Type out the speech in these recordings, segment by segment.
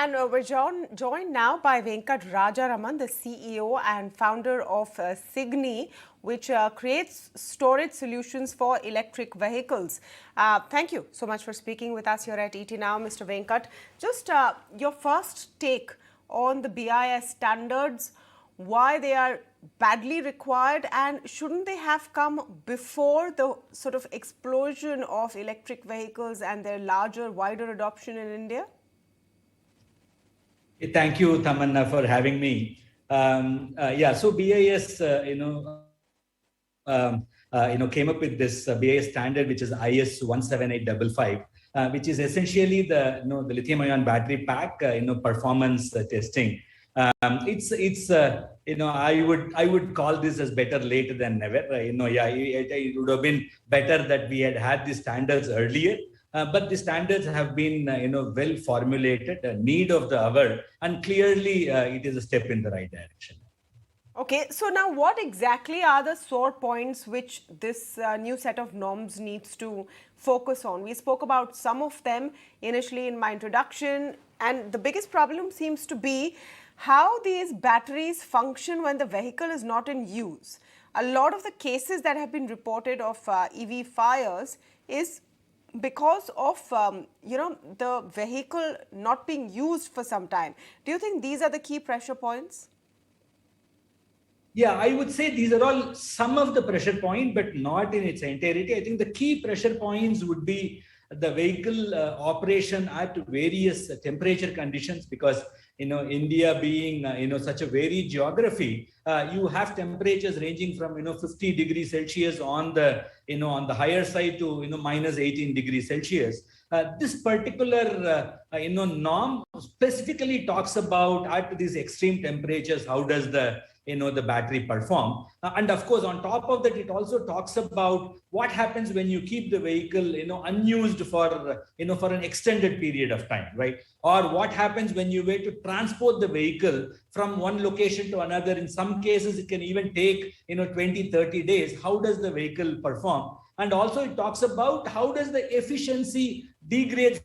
And we're joined now by Venkat Rajaraman, the CEO and founder of Cygni, which creates storage solutions for electric vehicles. Thank you so much for speaking with us here at ETNow, Mr. Venkat. Just your first take on the BIS standards, why they are badly required, and shouldn't they have come before the sort of explosion of electric vehicles and their larger, wider adoption in India? Thank you, Tamanna, for having me. So BIS, came up with this BIS standard, which is IS 17855, which is essentially the lithium-ion battery pack, performance testing. I would call this as better late than never. It would have been better that we had these standards earlier. But the standards have been, well formulated, a need of the hour, and clearly it is a step in the right direction. Okay, so now what exactly are the sore points which this new set of norms needs to focus on? We spoke about some of them initially in my introduction, and the biggest problem seems to be how these batteries function when the vehicle is not in use. A lot of the cases that have been reported of EV fires is because of the vehicle not being used for some time. Do you think these are the key pressure points? Yeah, I would say these are all some of the pressure points, but not in its entirety. I think the key pressure points would be the vehicle operation at various temperature conditions, because India being such a varied geography, you have temperatures ranging from 50 degrees Celsius on the on the higher side to minus 18 degrees Celsius. This particular norm specifically talks about at these extreme temperatures how does the the battery perform, and of course on top of that it also talks about what happens when you keep the vehicle unused for for an extended period of time, right? Or what happens when you wait to transport the vehicle from one location to another. In some cases it can even take 20-30 days. How does the vehicle perform? And also it talks about how does the efficiency degrade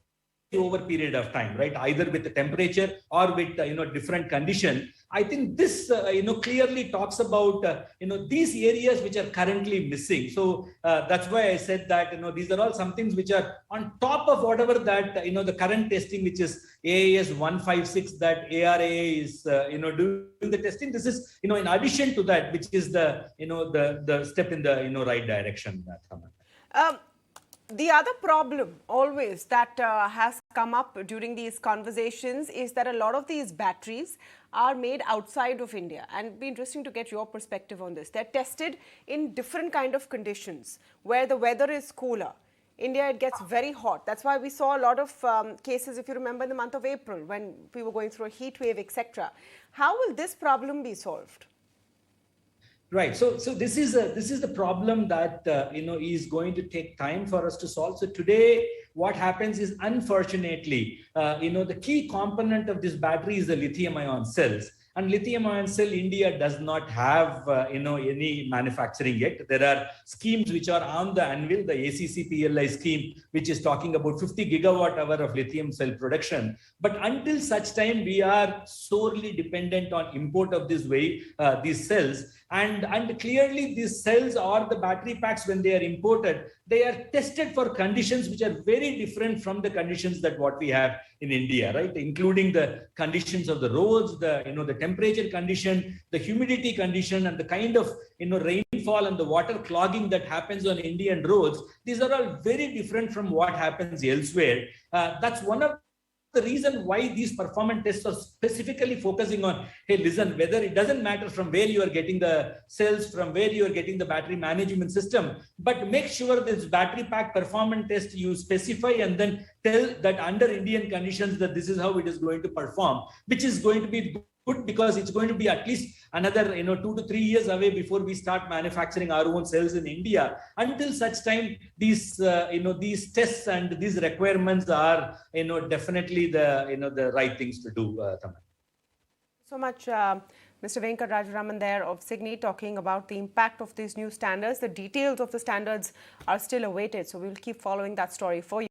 over period of time, right? Either with the temperature or with different condition. I think this clearly talks about these areas which are currently missing. So that's why I said that these are all some things which are on top of whatever that the current testing, which is AAS 156, that ARA is doing the testing. This is in addition to that, which is the the step in the right direction. The other problem always that has come up during these conversations is that a lot of these batteries are made outside of India, and it'd be interesting to get your perspective on this. They're tested in different kind of conditions where the weather is cooler. India, it gets very hot. That's why we saw a lot of cases, if you remember, in the month of April when we were going through a heat wave, etc. How will this problem be solved? Right. So this is the problem that is going to take time for us to solve. So today, what happens is, unfortunately, the key component of this battery is the lithium-ion cells. And lithium-ion cell, India does not have any manufacturing yet. There are schemes which are on the anvil, the ACC PLI scheme, which is talking about 50 gigawatt hour of lithium cell production. But until such time, we are sorely dependent on import of these cells. And clearly, these cells or the battery packs, when they are imported, they are tested for conditions which are very different from the conditions that what we have in India, right? Including the conditions of the roads, the temperature condition, the humidity condition, and the kind of rainfall and the water clogging that happens on Indian roads. These are all very different from what happens elsewhere. That's one of the reason why these performance tests are specifically focusing on, hey, listen, whether it doesn't matter from where you are getting the cells, from where you are getting the battery management system, but make sure this battery pack performance test you specify and then tell that under Indian conditions that this is how it is going to perform, which is going to be good because it's going to be at least another 2 to 3 years away before we start manufacturing our own cells in India. Until such time, these these tests and these requirements are definitely the right things to do. So much, Mr. Venkat Rajaraman there of Cygni, talking about the impact of these new standards. The details of the standards are still awaited, so we'll keep following that story for you.